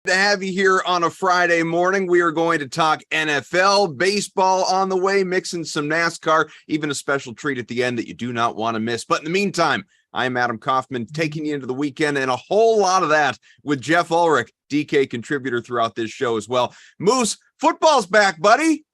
To have you here on a Friday morning. We are going to talk NFL, baseball on the way, mixing some NASCAR, even a special treat at the end that you do not want to miss. But in the meantime, I'm Adam Kaufman, taking you into the weekend and a whole lot of that with Jeff Ulrich, DK contributor throughout this show as well. Moose, football's back, buddy.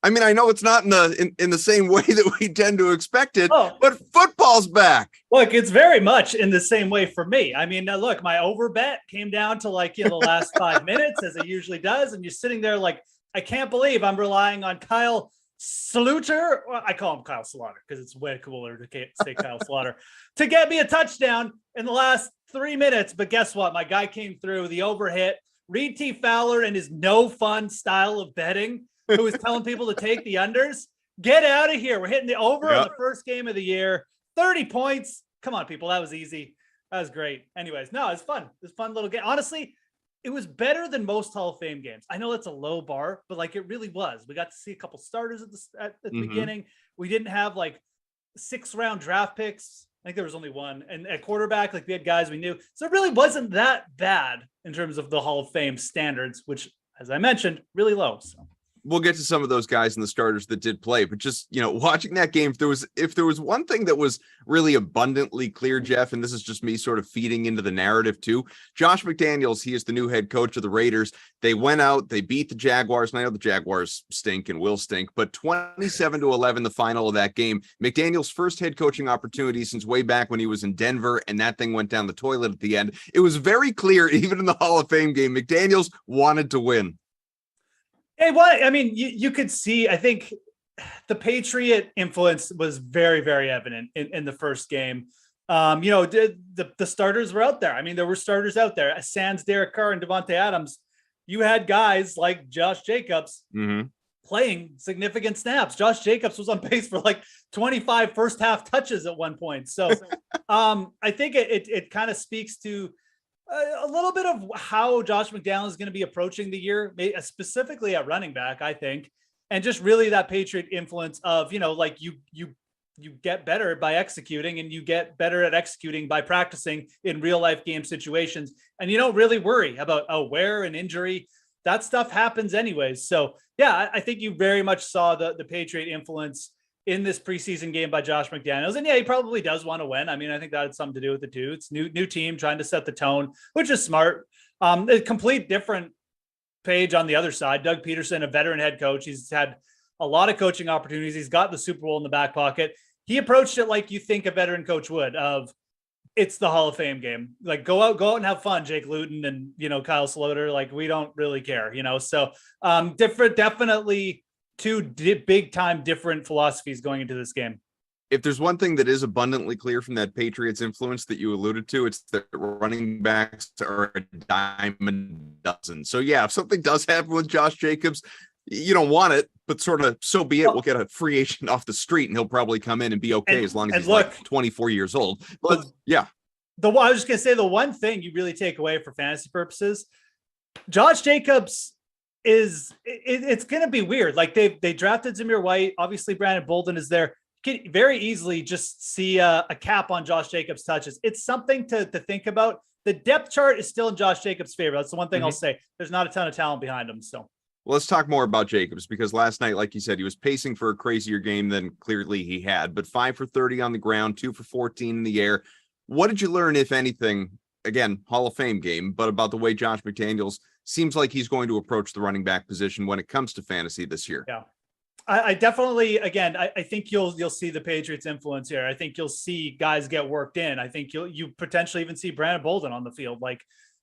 I mean, I know it's not in the same way that we tend to expect it, but football's back. Look, it's very much in the same way for me. I mean, look, my over bet came down to the last 5 minutes, as it usually does, and you're sitting there like, I can't believe I'm relying on Kyle Sluter. Well, I call him Kyle Slaughter because it's way cooler to say Kyle Slaughter to get me a touchdown in the last 3 minutes. But guess what? My guy came through the overhit. Reed T. Fowler and his no fun style of betting, who was telling people to take the unders. Get out of here. We're hitting the over on the first game of the year. 30 points. Come on, people. That was easy. That was great. Anyways, no, it's fun. It's fun little game. Honestly, it was better than most Hall of Fame games. I know that's a low bar, but it really was. We got to see a couple starters at the beginning. We didn't have 6-round draft picks. I think there was only one. And at quarterback, we had guys we knew. So it really wasn't that bad in terms of the Hall of Fame standards, which, as I mentioned, really low. So we'll get to some of those guys and the starters that did play, but just, watching that game, if there was one thing that was really abundantly clear, Jeff, and this is just me sort of feeding into the narrative too, Josh McDaniels, he is the new head coach of the Raiders. They went out, they beat the Jaguars, and I know the Jaguars stink and will stink, but 27-11, the final of that game. McDaniels' first head coaching opportunity since way back when he was in Denver, and that thing went down the toilet at the end. It was very clear, even in the Hall of Fame game, McDaniels wanted to win. Hey, what? I mean, you could see, I think the Patriot influence was very, very evident in the first game. The starters were out there. I mean, there were starters out there. Sans, Derek Carr, and Devontae Adams. You had guys like Josh Jacobs playing significant snaps. Josh Jacobs was on pace for 25 first half touches at one point. So I think it kind of speaks to a little bit of how Josh McDaniels is going to be approaching the year, specifically at running back, I think, and just really that Patriot influence of, you get better by executing, and you get better at executing by practicing in real life game situations. And you don't really worry about, wear and injury. That stuff happens anyways. So yeah, I think you very much saw the Patriot influence in this preseason game by Josh McDaniels. And yeah, he probably does want to win. I mean, I think that had something to do with it too. It's new team trying to set the tone, which is smart. A complete different page on the other side. Doug Peterson, a veteran head coach. He's had a lot of coaching opportunities. He's got the Super Bowl in the back pocket. He approached it like you think a veteran coach would, of it's the Hall of Fame game. Go out and have fun, Jake Luton and, Kyle Slaughter. We don't really care, So definitely two big time different philosophies going into this game. If there's one thing that is abundantly clear from that Patriots influence that you alluded to, it's that running backs are a dime a dozen. So yeah, if something does happen with Josh Jacobs, you don't want it, but sort of so be it. We'll get a free agent off the street and he'll probably come in and be okay as long as he's 24 years old. But yeah. I was just going to say, the one thing you really take away for fantasy purposes, Josh Jacobs it's going to be weird. They drafted Zamir White. Obviously, Brandon Bolden is there. You can very easily just see a cap on Josh Jacobs' touches. It's something to think about. The depth chart is still in Josh Jacobs' favor. That's the one thing I'll say. There's not a ton of talent behind him. So, well, let's talk more about Jacobs, because last night, like you said, he was pacing for a crazier game than clearly he had. But 5 for 30 on the ground, 2 for 14 in the air. What did you learn, if anything? Again, Hall of Fame game, but about the way Josh McDaniels seems like he's going to approach the running back position when it comes to fantasy this year. Yeah, I definitely, again, I think you'll see the Patriots influence here. I think you'll see guys get worked in. I think you potentially even see Brandon Bolden on the field.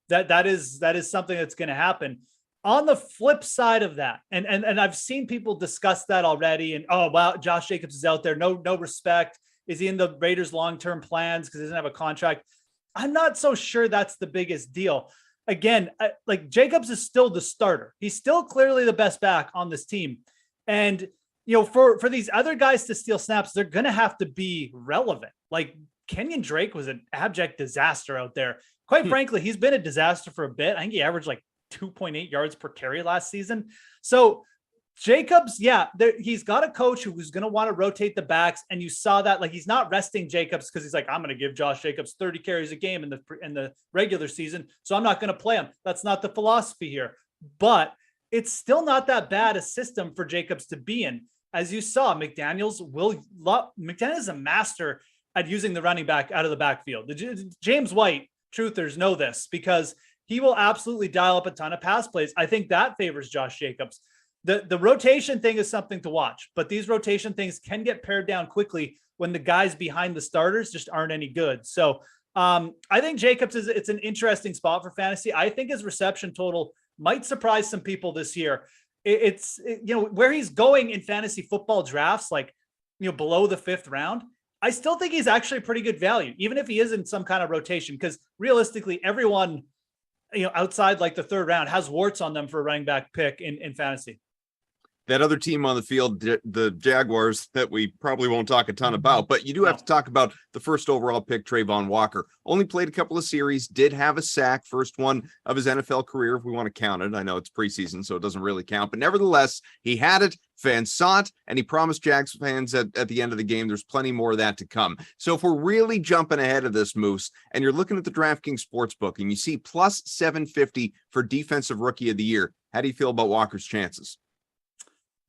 That is something that's going to happen. On the flip side of that, and I've seen people discuss that already. And wow, Josh Jacobs is out there. No respect. Is he in the Raiders' long-term plans because he doesn't have a contract? I'm not so sure that's the biggest deal. Again, Jacobs is still the starter. He's still clearly the best back on this team. And, for these other guys to steal snaps, they're going to have to be relevant. Kenyon Drake was an abject disaster out there. Quite frankly, he's been a disaster for a bit. I think he averaged 2.8 yards per carry last season. So Jacobs, yeah, he's got a coach who's going to want to rotate the backs, and you saw that. Like, he's not resting Jacobs because he's like, I'm going to give Josh Jacobs 30 carries a game in the regular season, so I'm not going to play him. That's not the philosophy here. But it's still not that bad a system for Jacobs to be in. As you saw, McDaniels is a master at using the running back out of the backfield. James White truthers know this because he will absolutely dial up a ton of pass plays. I think that favors Josh Jacobs. The rotation thing is something to watch, but these rotation things can get pared down quickly when the guys behind the starters just aren't any good. So I think Jacobs it's an interesting spot for fantasy. I think his reception total might surprise some people this year. It's where he's going in fantasy football drafts, like, below the 5th round. I still think he's actually pretty good value, even if he is in some kind of rotation, because realistically, everyone, outside like the 3rd round has warts on them for a running back pick in fantasy. That other team on the field, the Jaguars, that we probably won't talk a ton about, but you do have to talk about the first overall pick, Trayvon Walker. Only played a couple of series, did have a sack, first one of his NFL career, if we want to count it. I know it's preseason, so it doesn't really count, but nevertheless, he had it, fans saw it, and he promised Jags fans at the end of the game there's plenty more of that to come. So if we're really jumping ahead of this, Moose, and you're looking at the DraftKings Sportsbook, and you see plus 750 for Defensive Rookie of the Year, how do you feel about Walker's chances?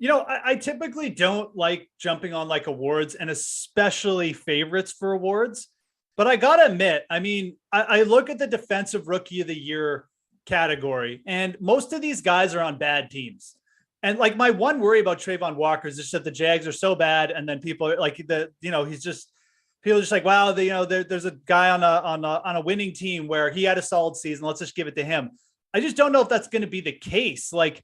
I typically don't like jumping on like awards, and especially favorites for awards. But I got to admit, I look at the Defensive Rookie of the Year category, and most of these guys are on bad teams. And like, my one worry about Trayvon Walker is just that the Jags are so bad. And then people are like, people are just like, wow, there's a guy on a winning team where he had a solid season. Let's just give it to him. I just don't know if that's going to be the case. Like,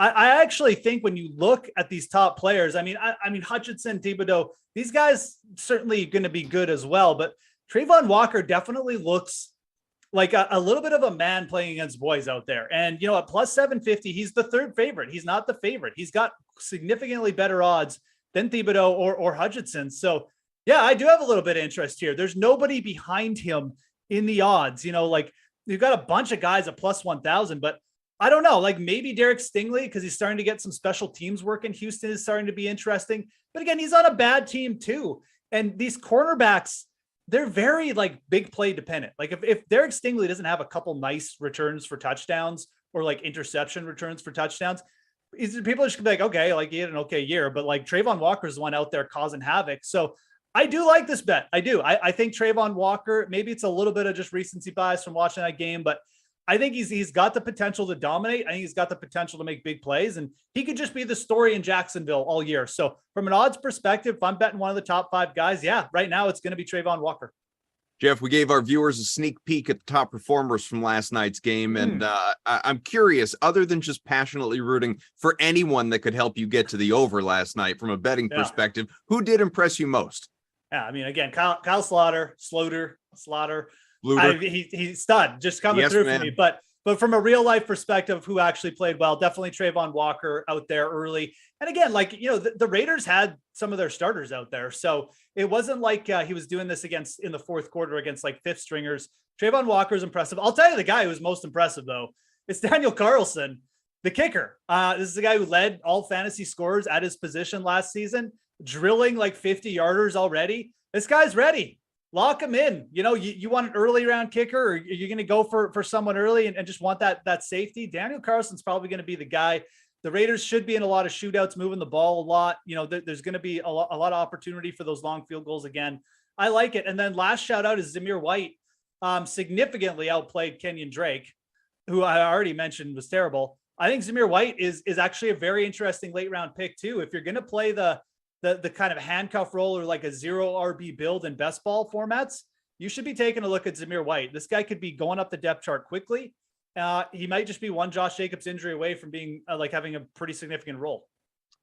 I actually think when you look at these top players, Hutchinson, Thibodeau, these guys certainly going to be good as well. But Trayvon Walker definitely looks like a little bit of a man playing against boys out there. And, at plus 750, he's the 3rd favorite. He's not the favorite. He's got significantly better odds than Thibodeau or Hutchinson. So, yeah, I do have a little bit of interest here. There's nobody behind him in the odds. Like, you've got a bunch of guys at plus 1,000, but I don't know, like maybe Derek Stingley, because he's starting to get some special teams work in Houston, is starting to be interesting. But again, he's on a bad team too. And these cornerbacks, they're very like big play dependent. Like if Derek Stingley doesn't have a couple nice returns for touchdowns or like interception returns for touchdowns, people are just gonna be like, okay, like he had an okay year, but like Trayvon Walker's the one out there causing havoc. So I do like this bet. I do. I think Trayvon Walker, maybe it's a little bit of just recency bias from watching that game, but I think he's got the potential to dominate. I think he's got the potential to make big plays, and he could just be the story in Jacksonville all year. So from an odds perspective, if I'm betting one of the top 5 guys, yeah, right now it's going to be Trayvon Walker. Jeff, we gave our viewers a sneak peek at the top performers from last night's game. And I'm curious, other than just passionately rooting for anyone that could help you get to the over last night from a betting perspective, who did impress you most? Yeah, again, Kyle Slaughter. He's stud, just coming through for me. But from a real life perspective, who actually played well, definitely Trayvon Walker out there early. And again, like, the Raiders had some of their starters out there. So it wasn't like he was doing this in the 4th quarter against like 5th stringers. Trayvon Walker is impressive. I'll tell you the guy who was most impressive though. It's Daniel Carlson, the kicker. This is the guy who led all fantasy scorers at his position last season, drilling like 50-yarders already. This guy's ready. Lock him in. You want an early round kicker, or you're going to go for someone early and just want that safety. Daniel Carlson's probably going to be the guy. The Raiders should be in a lot of shootouts, moving the ball a lot. There's going to be a lot of opportunity for those long field goals again. I like it. And then last shout out is Zamir White. Significantly outplayed Kenyon Drake, who I already mentioned was terrible. I think Zamir White is actually a very interesting late round pick too. If you're going to play the kind of handcuff role or like a 0 RB build in best ball formats, you should be taking a look at Zamir White. This guy could be going up the depth chart quickly. He might just be one Josh Jacobs injury away from being having a pretty significant role.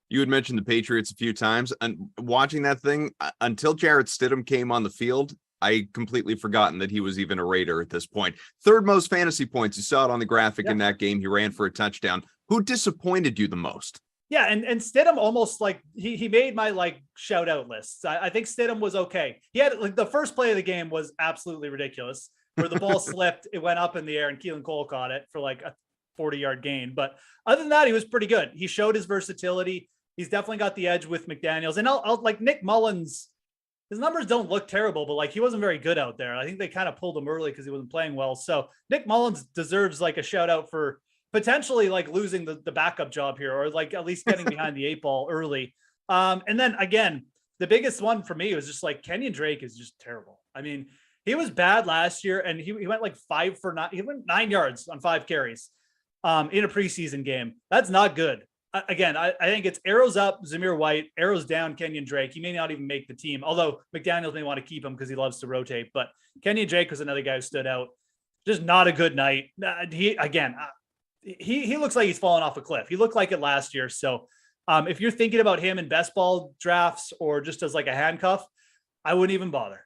You had mentioned the Patriots a few times, and watching that thing until Jarrett Stidham came on the field, I completely forgotten that he was even a Raider at this point. 3rd most fantasy points. You saw it on the graphic in that game. He ran for a touchdown. Who disappointed you the most? Yeah, and Stidham almost like he made my like shout out lists. I think Stidham was okay. He had like the first play of the game was absolutely ridiculous, where the ball slipped, it went up in the air, and Keelan Cole caught it for like a 40-yard gain. But other than that, he was pretty good. He showed his versatility. He's definitely got the edge with McDaniels. And I'll like Nick Mullins, his numbers don't look terrible, but like he wasn't very good out there. I think they kind of pulled him early because he wasn't playing well. So Nick Mullins deserves like a shout out for potentially like losing the backup job here, or like at least getting behind the 8 ball early. And then again, the biggest one for me was just like Kenyon Drake is just terrible. I mean, he was bad last year, and he went like 5 for 9. He went 9 yards on 5 carries in a preseason game. That's not good. Again, I think it's arrows up, Zamir White, arrows down, Kenyon Drake. He may not even make the team, although McDaniels may want to keep him because he loves to rotate. But Kenyon Drake was another guy who stood out. Just not a good night. He looks like he's fallen off a cliff. He looked like it last year. So if you're thinking about him in best ball drafts or just as like a handcuff, I wouldn't even bother.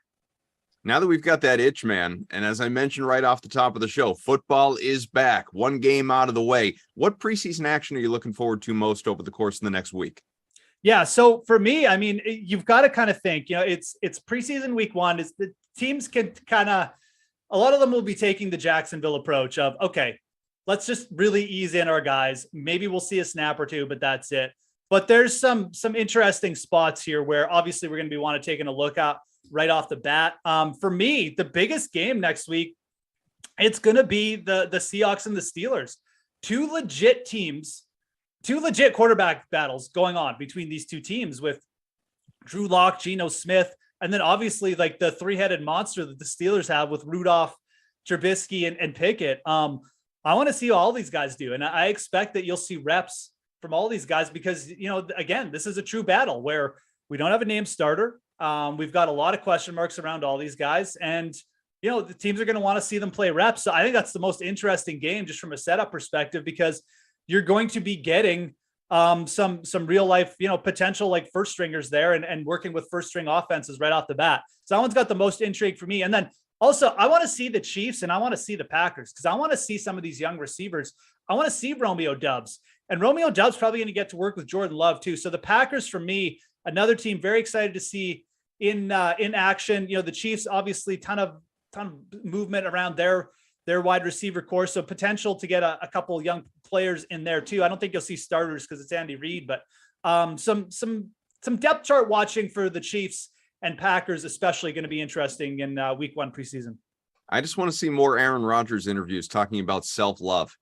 Now that we've got that itch, man, and as I mentioned right off the top of the show, football is back. One game out of the way. What preseason action are you looking forward to most over the course of the next week? Yeah, so for me, I mean, you've got to kind of think, it's preseason week 1. Is the teams can kind of, a lot of them will be taking the Jacksonville approach of, okay, let's just really ease in our guys. Maybe we'll see a snap or two, but that's it. But there's some interesting spots here where obviously we're going to be taking a look at right off the bat. For me, the biggest game next week, it's going to be the Seahawks and the Steelers. Two legit teams, 2 legit quarterback battles going on between these two teams with Drew Lock, Geno Smith, and then obviously like the 3-headed monster that the Steelers have with Rudolph, Trubisky, and Pickett. I want to see how all these guys do. And I expect that you'll see reps from all these guys because, again, this is a true battle where we don't have a named starter. We've got a lot of question marks around all these guys, and the teams are going to want to see them play reps. So I think that's the most interesting game just from a setup perspective, because you're going to be getting some real life, potential like first stringers there and working with first string offenses right off the bat. So that one's got the most intrigue for me. And then also I want to see the Chiefs and I want to see the Packers because I want to see some of these young receivers. I want to see Romeo Doubs, and Romeo Doubs probably going to get to work with Jordan Love too. So the Packers for me, another team very excited to see in action. The Chiefs obviously ton of movement around their wide receiver core, so potential to get a couple young players in there too. I don't think you'll see starters because it's Andy Reid, but some depth chart watching for the Chiefs and Packers, especially going to be interesting in week 1 preseason. I just want to see more Aaron Rodgers interviews talking about self-love.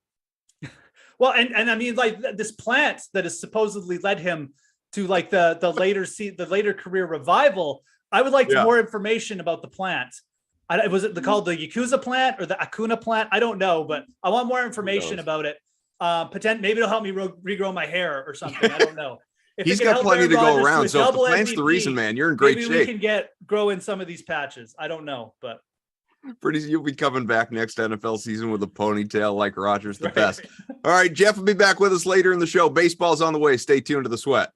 Well, and I mean, like this plant that has supposedly led him to like the later career revival. I would like more information about the plant. Was it called the Yakuza plant or the Akuna plant? I don't know, but I want more information about it. Maybe it'll help me regrow my hair or something. I don't know. He's got plenty to go around. So if the plant's the reason, man, you're in great shape. Maybe we can grow in some of these patches. I don't know, but you'll be coming back next NFL season with a ponytail like Rodgers, the best. All right, Jeff will be back with us later in the show. Baseball's on the way. Stay tuned to the Sweat.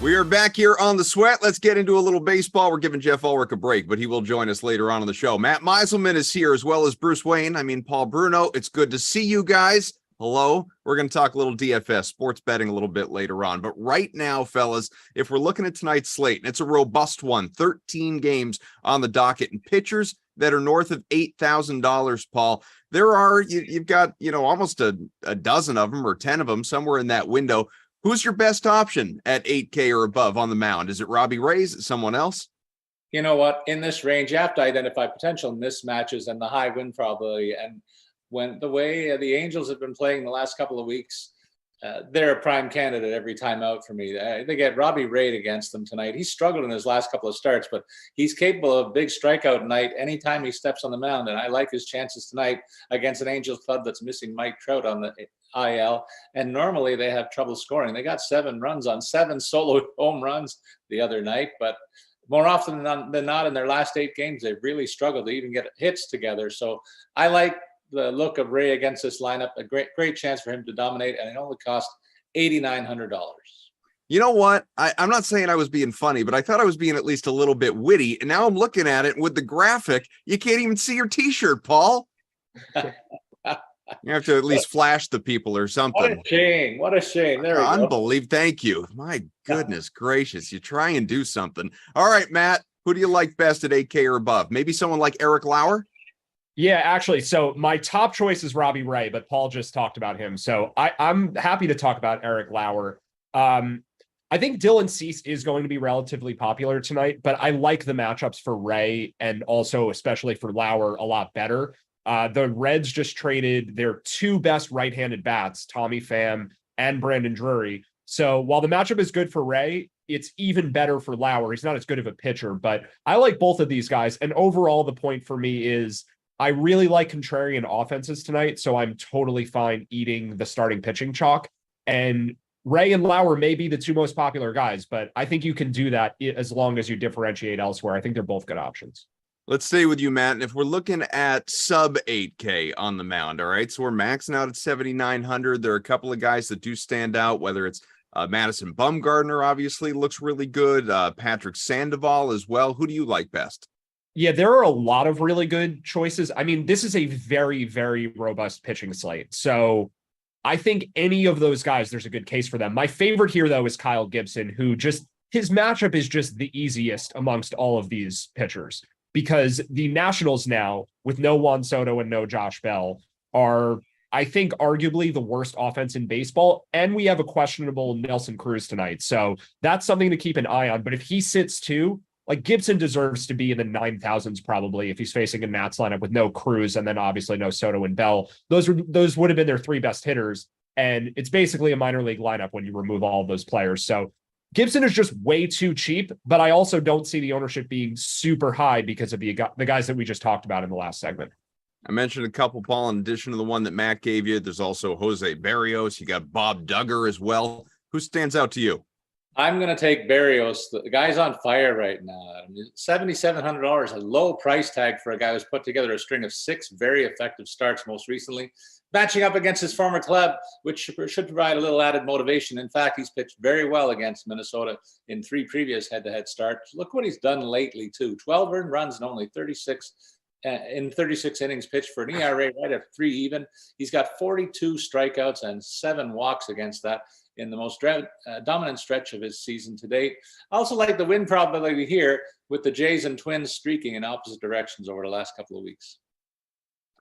We are back here on The Sweat. Let's get into a little baseball. We're giving Jeff Ulrich a break, but he will join us later on in the show. Matt Meiselman is here, as well as Bruce Wayne. Paul Bruno. It's good to see you guys. Hello. We're going to talk a little DFS, sports betting a little bit later on. But right now, fellas, if we're looking at tonight's slate, and it's a robust one, 13 games on the docket, and pitchers that are north of $8,000, Paul. There are, you've got, almost a dozen of them or 10 of them somewhere in that window. Who's your best option at 8K or above on the mound? Is it Robbie Ray? Is it someone else? You know what? In this range, you have to identify potential mismatches and the high win probability. And when the way the Angels have been playing the last couple of weeks, they're a prime candidate every time out for me. They get Robbie Ray against them tonight. He's struggled in his last couple of starts, but he's capable of big strikeout night anytime he steps on the mound. And I like his chances tonight against an Angels club that's missing Mike Trout on the IL. And normally they have trouble scoring. They got 7 runs on 7 solo home runs the other night, but more often than not in their last 8 games, they've really struggled to even get hits together. So I like the look of Ray against this lineup, a great chance for him to dominate, and it only cost $8,900. You know what? I'm not saying I was being funny, but I thought I was being at least a little bit witty. And now I'm looking at it with the graphic. You can't even see your T-shirt, Paul. You have to at least flash the people or something. What a shame. What a shame. There we go. Unbelievable. Thank you. My goodness gracious. You try and do something. All right, Matt, who do you like best at 8K or above? Maybe someone like Eric Lauer? Yeah, actually. So my top choice is Robbie Ray, but Paul just talked about him. So I'm happy to talk about Eric Lauer. I think Dylan Cease is going to be relatively popular tonight, but I like the matchups for Ray and also especially for Lauer a lot better. The Reds just traded their 2 best right-handed bats, Tommy Pham and Brandon Drury. So while the matchup is good for Ray, it's even better for Lauer. He's not as good of a pitcher, but I like both of these guys. And overall, the point for me is I really like contrarian offenses tonight, so I'm totally fine eating the starting pitching chalk. And Ray and Lauer may be the 2 most popular guys, but I think you can do that as long as you differentiate elsewhere. I think they're both good options. Let's stay with you, Matt. And if we're looking at sub 8K on the mound, all right, so we're maxing out at 7,900. There are a couple of guys that do stand out, whether it's Madison Bumgarner, obviously looks really good. Patrick Sandoval as well. Who do you like best? Yeah, there are a lot of really good choices. This is a very, very robust pitching slate. So I think any of those guys, there's a good case for them. My favorite here, though, is Kyle Gibson, who his matchup is just the easiest amongst all of these pitchers, because the Nationals now, with no Juan Soto and no Josh Bell, are, I think, arguably the worst offense in baseball. And we have a questionable Nelson Cruz tonight. So that's something to keep an eye on. But if he sits too, like Gibson deserves to be in the 9,000s probably if he's facing a Nats lineup with no Cruz and then obviously no Soto and Bell. Those would have been their 3 best hitters. And it's basically a minor league lineup when you remove all of those players. So Gibson is just way too cheap, but I also don't see the ownership being super high because of the guys that we just talked about in the last segment. I mentioned a couple, Paul, in addition to the one that Matt gave you. There's also Jose Barrios. You got Bob Duggar as well. Who stands out to you? I'm going to take Barrios. The guy's on fire right now. $7,700, a low price tag for a guy who's put together a string of 6 very effective starts most recently, matching up against his former club, which should provide a little added motivation. In fact, he's pitched very well against Minnesota in 3 previous head-to-head starts. Look what he's done lately, too. 12 earned runs and only 36 innings pitched for an ERA right at 3 even. He's got 42 strikeouts and 7 walks against that in the most dominant stretch of his season to date. I also like the win probability here with the Jays and Twins streaking in opposite directions over the last couple of weeks.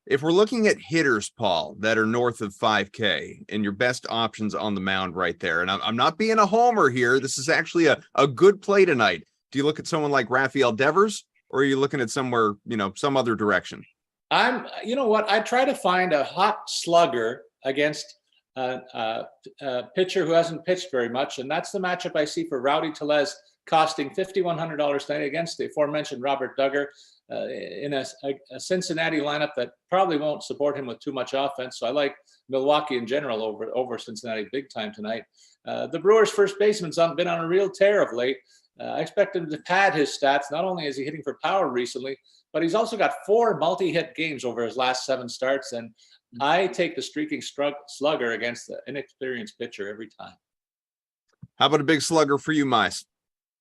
If we're looking at hitters, Paul, that are north of 5K and your best options on the mound right there, and I'm not being a homer here. This is actually a good play tonight. Do you look at someone like Rafael Devers, or are you looking at somewhere, some other direction? You know what? I try to find a hot slugger against a pitcher who hasn't pitched very much, and that's the matchup I see for Rowdy Tellez, costing $5,100 tonight against the aforementioned Robert Duggar in a Cincinnati lineup that probably won't support him with too much offense. So I like Milwaukee in general over Cincinnati big time tonight. The Brewers' first baseman's been on a real tear of late. I expect him to pad his stats. Not only is he hitting for power recently, but he's also got 4 multi-hit games over his last 7 starts. And I take the streaking slugger against the inexperienced pitcher every time. How about a big slugger for you, Mice?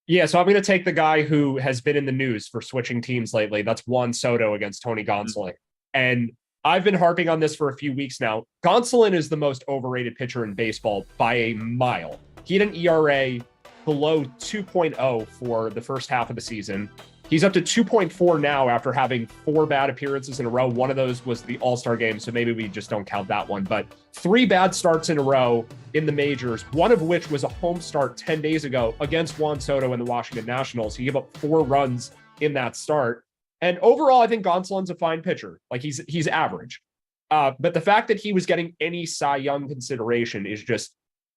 Yeah, so I'm going to take the guy who has been in the news for switching teams lately. That's Juan Soto against Tony Gonzalez. And I've been harping on this for a few weeks now. Gonzalez is the most overrated pitcher in baseball by a mile. He had an ERA below 2.0 for the first half of the season. He's up to 2.4 now after having 4 bad appearances in a row. One of those was the All-Star game, so maybe we just don't count that one. But 3 bad starts in a row in the majors, one of which was a home start 10 days ago against Juan Soto and the Washington Nationals. He gave up 4 runs in that start. And overall, I think Gonzalez a fine pitcher. Like he's average. But the fact that he was getting any Cy Young consideration is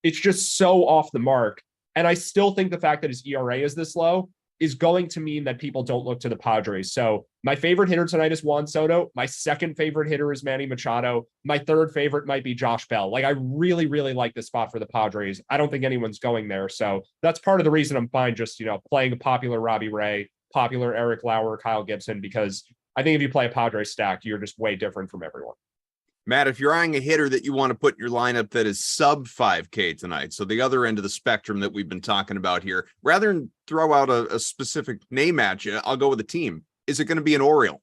it's just so off the mark. And I still think the fact that his ERA is this low is going to mean that people don't look to the Padres. So my favorite hitter tonight is Juan Soto. My second favorite hitter is Manny Machado. My third favorite might be Josh Bell. Like, I really, really like this spot for the Padres. I don't think anyone's going there. So that's part of the reason I'm fine just, playing a popular Robbie Ray, popular Eric Lauer, Kyle Gibson, because I think if you play a Padres stack, you're just way different from everyone. Matt, if you're eyeing a hitter that you want to put in your lineup that is sub 5K tonight, so the other end of the spectrum that we've been talking about here, rather than throw out a specific name at you, I'll go with a team. Is it going to be an Oriole?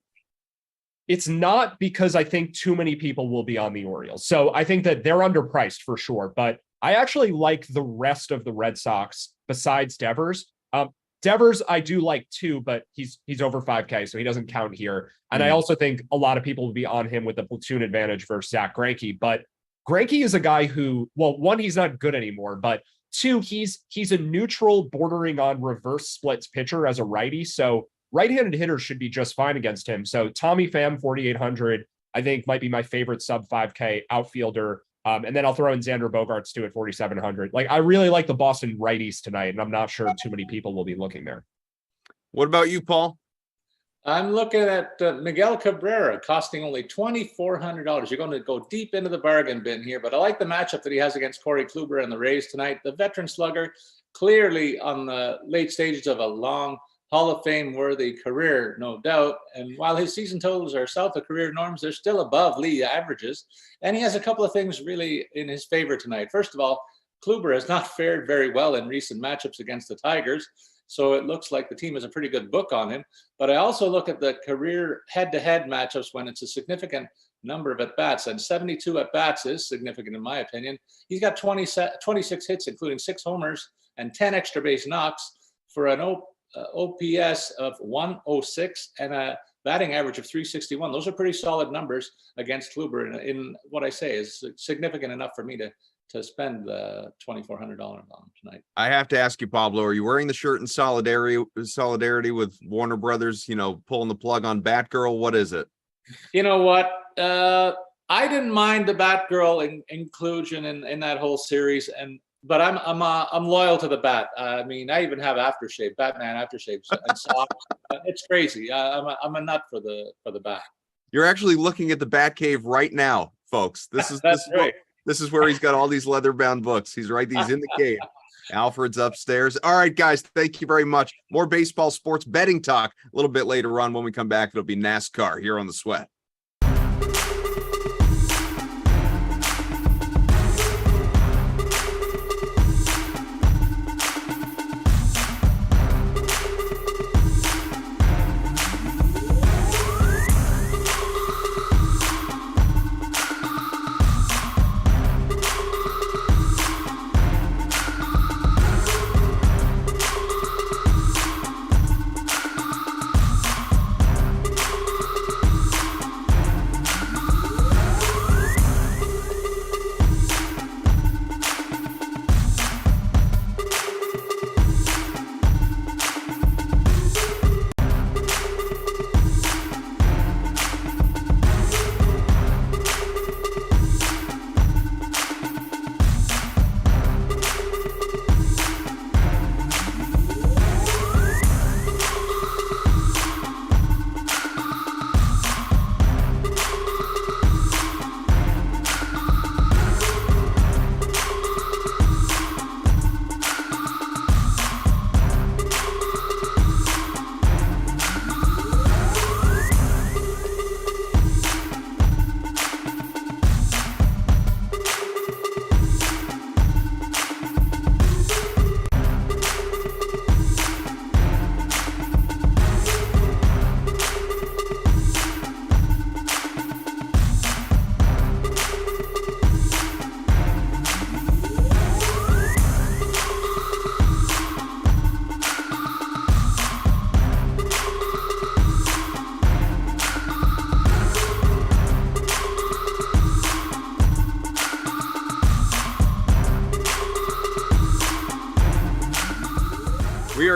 It's not, because I think too many people will be on the Orioles. So I think that they're underpriced for sure, but I actually like the rest of the Red Sox besides Devers. Devers, I do like too, but he's over 5K, so he doesn't count here. And I also think a lot of people will be on him with the platoon advantage versus Zach Greinke. But Greinke is a guy who, well, one, he's not good anymore, but 2, he's a neutral bordering on reverse splits pitcher as a righty. So right-handed hitters should be just fine against him. So Tommy Pham, 4,800, I think might be my favorite sub 5K outfielder. And then I'll throw in Xander Bogaerts too at 4,700. Like, I really like the Boston righties tonight, and I'm not sure too many people will be looking there. What about you, Paul? I'm looking at Miguel Cabrera, costing only $2,400. You're going to go deep into the bargain bin here, but I like the matchup that he has against Corey Kluber and the Rays tonight. The veteran slugger, clearly on the late stages of a long Hall of Fame worthy career, no doubt. And while his season totals are south of career norms, they're still above league averages. And he has a couple of things really in his favor tonight. First of all, Kluber has not fared very well in recent matchups against the Tigers. So it looks like the team has a pretty good book on him. But I also look at the career head-to-head matchups when it's a significant number of at-bats. And 72 at-bats is significant in my opinion. He's got 26 hits, including 6 homers and 10 extra base knocks for an OPS of 106 and a batting average of 361. Those are pretty solid numbers against Kluber in what I say is significant enough for me to spend the $2,400 on him tonight. I have to ask you, Pablo, are you wearing the shirt in solidarity with Warner Brothers, pulling the plug on Batgirl? What is it? You know what? I didn't mind the Batgirl inclusion in that whole series, but I'm loyal to the Bat. I mean, I even have aftershave, Batman aftershave, and socks. It's crazy. I'm a nut for the Bat. You're actually looking at the Batcave right now, folks. This is where he's got all these leather-bound books. He's he's in the cave. Alfred's upstairs. All right, guys, thank you very much. More baseball sports betting talk a little bit later on. When we come back, it'll be NASCAR here on The Sweat.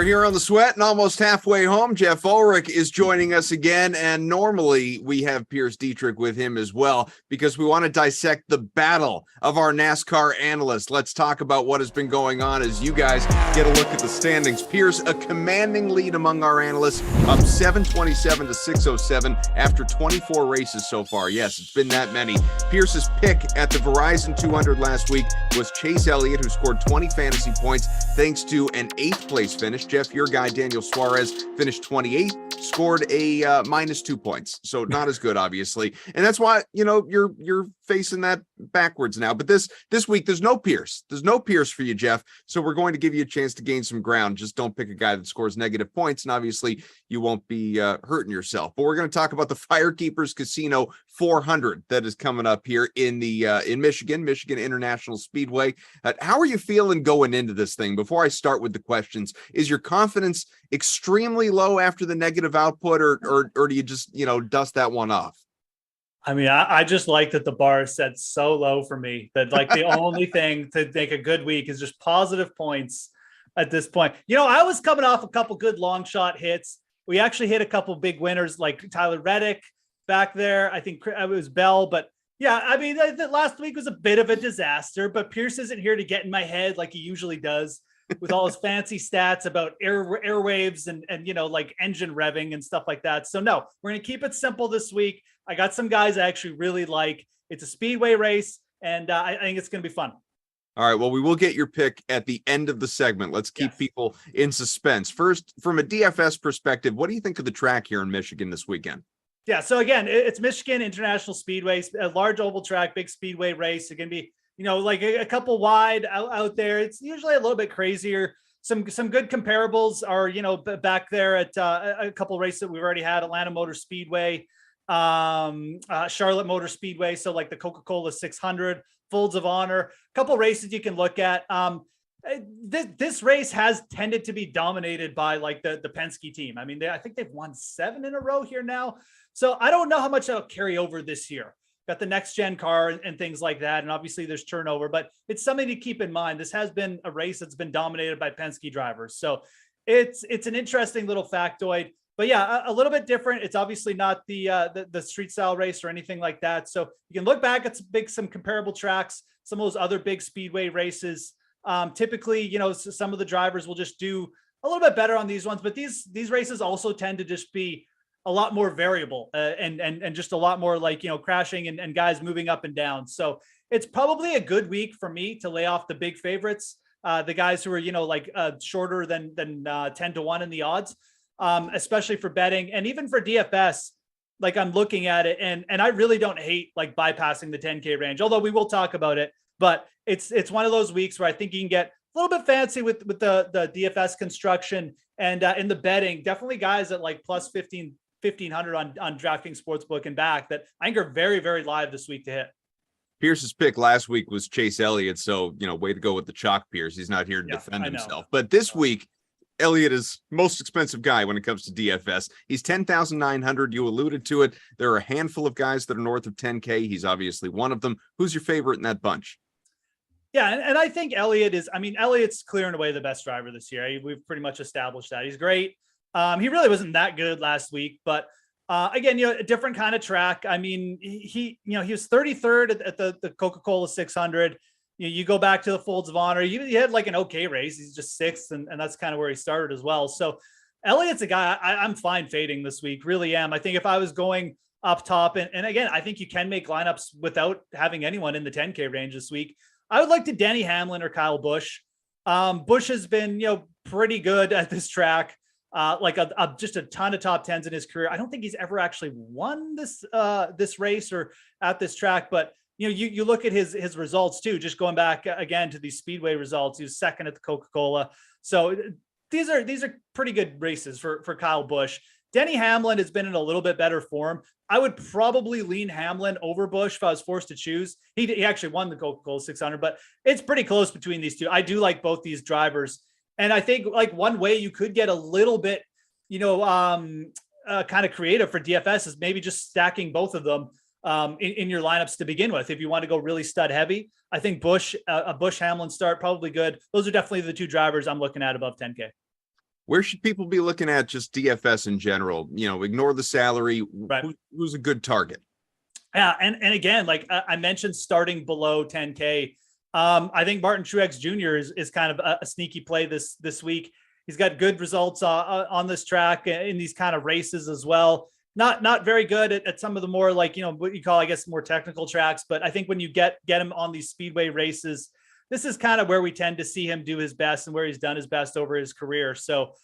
here on The Sweat and almost halfway home. Jeff Ulrich is joining us again, and normally we have Pierce Dietrich with him as well because we want to dissect the battle of our NASCAR analysts. Let's talk about what has been going on as you guys get a look at the standings. Pierce, a commanding lead among our analysts, up 727 to 607 after 24 races so far. Yes, it's been that many. Pierce's pick at the Verizon 200 last week was Chase Elliott, who scored 20 fantasy points thanks to an 8th place finish. Jeff, your guy Daniel Suarez finished 28th, scored a -2 points, so not as good, obviously, and that's why you're facing that backwards now. But this week there's no Pierce for you, Jeff. So we're going to give you a chance to gain some ground. Just don't pick a guy that scores negative points, and obviously you won't be hurting yourself. But we're going to talk about the Firekeepers Casino 400 that is coming up here in the in Michigan International Speedway. How are you feeling going into this thing? Before I start with the questions, is your confidence extremely low after the negative output, or do you just dust that one off? I mean, I just like that the bar is set so low for me that like the only thing to make a good week is just positive points at this point. I was coming off a couple good long shot hits. We actually hit a couple big winners like Tyler Reddick back there. I think it was Bell, but yeah, I mean, the last week was a bit of a disaster, but Pierce isn't here to get in my head like he usually does with all his fancy stats about airwaves and like engine revving and stuff like that. So no, we're going to keep it simple this week. I got some guys I actually really like. It's a speedway race, and I think it's going to be fun. All right, well, we will get your pick at the end of the segment. Let's keep people in suspense. First, from a DFS perspective, what do you think of the track here in Michigan this weekend? Yeah, so again, it's Michigan International Speedway, a large oval track, big speedway race. It's going to be, like a couple wide out there. It's usually a little bit crazier. Some good comparables are, back there at a couple races that we've already had: Atlanta Motor Speedway, Charlotte Motor Speedway. So like the Coca-Cola 600, Folds of Honor, a couple races you can look at. This race has tended to be dominated by like the Penske team. I mean, I think they've won 7 in a row here now. So I don't know how much that'll carry over this year. Got the next gen car and things like that. And obviously there's turnover, but it's something to keep in mind. This has been a race that's been dominated by Penske drivers. So it's an interesting little factoid, but yeah, a little bit different. It's obviously not the street style race or anything like that. So you can look back at some comparable tracks, some of those other big speedway races. Typically, some of the drivers will just do a little bit better on these ones, but these races also tend to just be a lot more variable and just a lot more like, crashing and guys moving up and down. So it's probably a good week for me to lay off the big favorites, the guys who are, shorter than 10 to 1 in the odds, especially for betting and even for DFS. Like I'm looking at it and I really don't hate like bypassing the 10K range, although we will talk about it, but it's one of those weeks where I think you can get a little bit fancy with the DFS construction and in the betting, definitely guys at like plus 1,500 on DraftKings Sportsbook and back that I think are very, very live this week to hit. Pierce's pick last week was Chase Elliott. So, way to go with the chalk, Pierce. He's not here to defend himself. But this week, Elliott is most expensive guy when it comes to DFS. He's 10,900. You alluded to it. There are a handful of guys that are north of 10K. He's obviously one of them. Who's your favorite in that bunch? Yeah, and I think Elliott's clearing away the best driver this year. We've pretty much established that. He's great. He really wasn't that good last week, but again, a different kind of track. I mean, he was 33rd at the Coca-Cola 600. You go back to the Folds of Honor. He had like an okay race. He's just 6th, and that's kind of where he started as well. So Elliott's a guy I'm fine fading this week. Really am. I think if I was going up top, and again, I think you can make lineups without having anyone in the 10K range this week. I would like to Denny Hamlin or Kyle Busch. Busch has been, pretty good at this track. Just a ton of top 10s in his career. I don't think he's ever actually won this race or at this track, but you look at his results too, just going back again to these speedway results. He was 2nd at the Coca-Cola. So these are pretty good races for Kyle Busch. Denny Hamlin has been in a little bit better form. I would probably lean Hamlin over Busch if I was forced to choose. He actually won the Coca-Cola 600, but it's pretty close between these two. I do like both these drivers. And I think like one way you could get a little bit, kind of creative for DFS is maybe just stacking both of them in your lineups to begin with. If you want to go really stud heavy, I think a Busch Hamlin start probably good. Those are definitely the two drivers I'm looking at above 10K. Where should people be looking at just DFS in general? Ignore the salary. Right. Who's a good target? Yeah, and again, like I mentioned, starting below 10K. I think Martin Truex Jr. is kind of a sneaky play this week. He's got good results on this track in these kind of races as well. Not very good at some of the more what you call, I guess, more technical tracks. But I think when you get him on these speedway races, this is kind of where we tend to see him do his best and where he's done his best over his career. So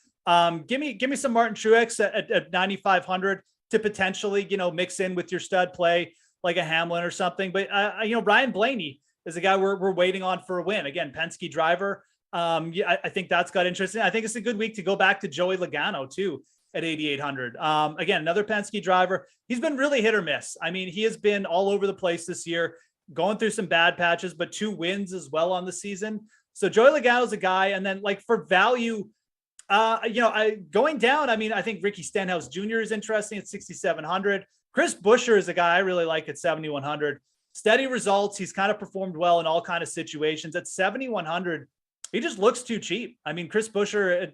give me some Martin Truex at 9,500 to potentially, mix in with your stud play like a Hamlin or something. But Ryan Blaney is a guy we're waiting on for a win. Again, Penske driver. I think that's got interesting. I think it's a good week to go back to Joey Logano too at 8,800. Again, another Penske driver. He's been really hit or miss. I mean, he has been all over the place this year, going through some bad patches, but 2 wins as well on the season. So Joey Logano is a guy. And then for value, going down, I think Ricky Stenhouse Jr. is interesting at 6,700. Chris Buescher is a guy I really like at 7,100. Steady results. He's kind of performed well in all kind of situations. At 7,100, he just looks too cheap. Chris Buescher,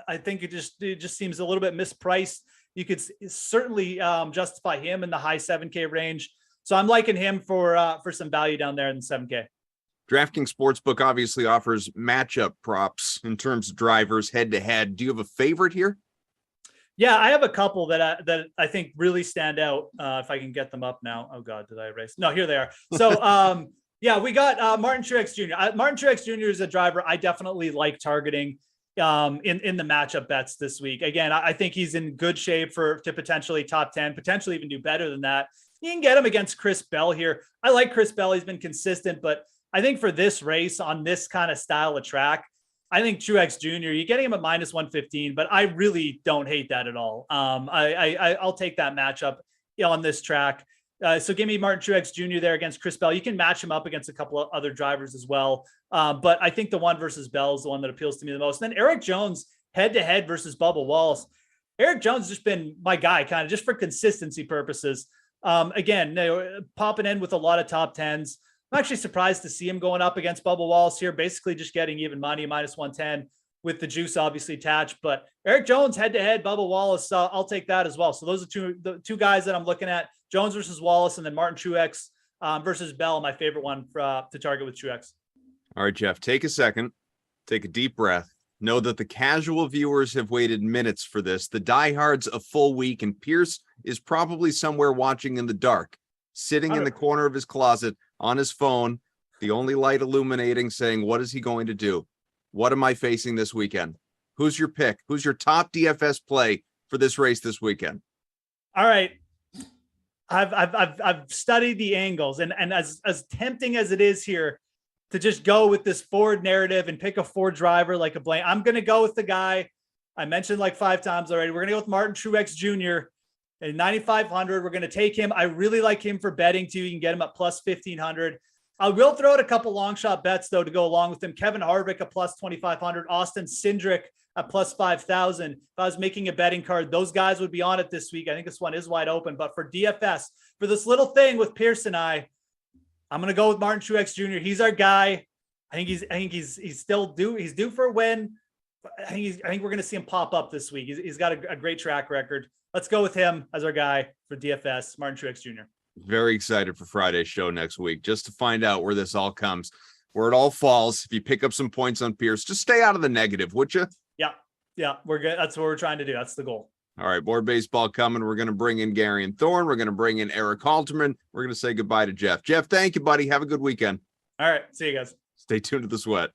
I think it just seems a little bit mispriced. You could certainly justify him in the high 7K range. So I'm liking him for some value down there in the 7K. DraftKings Sportsbook obviously offers matchup props in terms of drivers head to head. Do you have a favorite here? Yeah, I have a couple that I think really stand out. If I can get them up now. Oh God, did I erase? No, here they are. So yeah, we got Martin Truex Jr. Martin Truex Jr. is a driver I definitely like targeting in the matchup bets this week. Again, I think he's in good shape to potentially top 10, potentially even do better than that. You can get him against Chris Bell here. I like Chris Bell. He's been consistent, but I think for this race on this kind of style of track, I think Truex Jr., you're getting him at -115, but I really don't hate that at all. I'll take that matchup on this track. So give me Martin Truex Jr. there against Chris Bell. You can match him up against a couple of other drivers as well. But I think the one versus Bell is the one that appeals to me the most. And then Eric Jones head-to-head versus Bubba Wallace. Eric Jones has just been my guy kind of just for consistency purposes. Again, popping in with a lot of top 10s. I'm actually surprised to see him going up against Bubba Wallace here, basically just getting even money, -110 with the juice obviously attached. But Eric Jones head-to-head, Bubba Wallace, I'll take that as well. So those are the two guys that I'm looking at, Jones versus Wallace, and then Martin Truex versus Bell, my favorite one to target with Truex. All right, Jeff, take a second, take a deep breath. Know that the casual viewers have waited minutes for this. The diehards a full week, and Pierce is probably somewhere watching in the dark, sitting in the corner of his closet on his phone, the only light illuminating, saying, what is he going to do? What am I facing this weekend? Who's your pick? Who's your top DFS play for this race this weekend? All right. I've studied the angles, and as tempting as it is here to just go with this Ford narrative and pick a Ford driver like a Blaine, I'm going to go with the guy I mentioned like 5 times already. We're going to go with Martin Truex Jr. at 9,500. We're going to take him. I really like him for betting too. You can get him at +1,500. I will throw out a couple long shot bets though to go along with him. Kevin Harvick at +2,500. Austin Cindric at +5,000. If I was making a betting card, those guys would be on it this week. I think this one is wide open. But for DFS, for this little thing with Pierce and I'm going to go with Martin Truex Jr. He's our guy. I think he's still due. He's due for a win. I think we're going to see him pop up this week. He's got a great track record. Let's go with him as our guy for DFS, Martin Truex Jr. Very excited for Friday's show next week, just to find out where this all comes, where it all falls. If you pick up some points on Pierce, just stay out of the negative, would you? Yeah, we're good. That's what we're trying to do. That's the goal. All right, more baseball coming. We're going to bring in Gary and Thorne. We're going to bring in Eric Halterman. We're going to say goodbye to Jeff. Jeff, thank you, buddy. Have a good weekend. All right, see you guys. Stay tuned to The Sweat.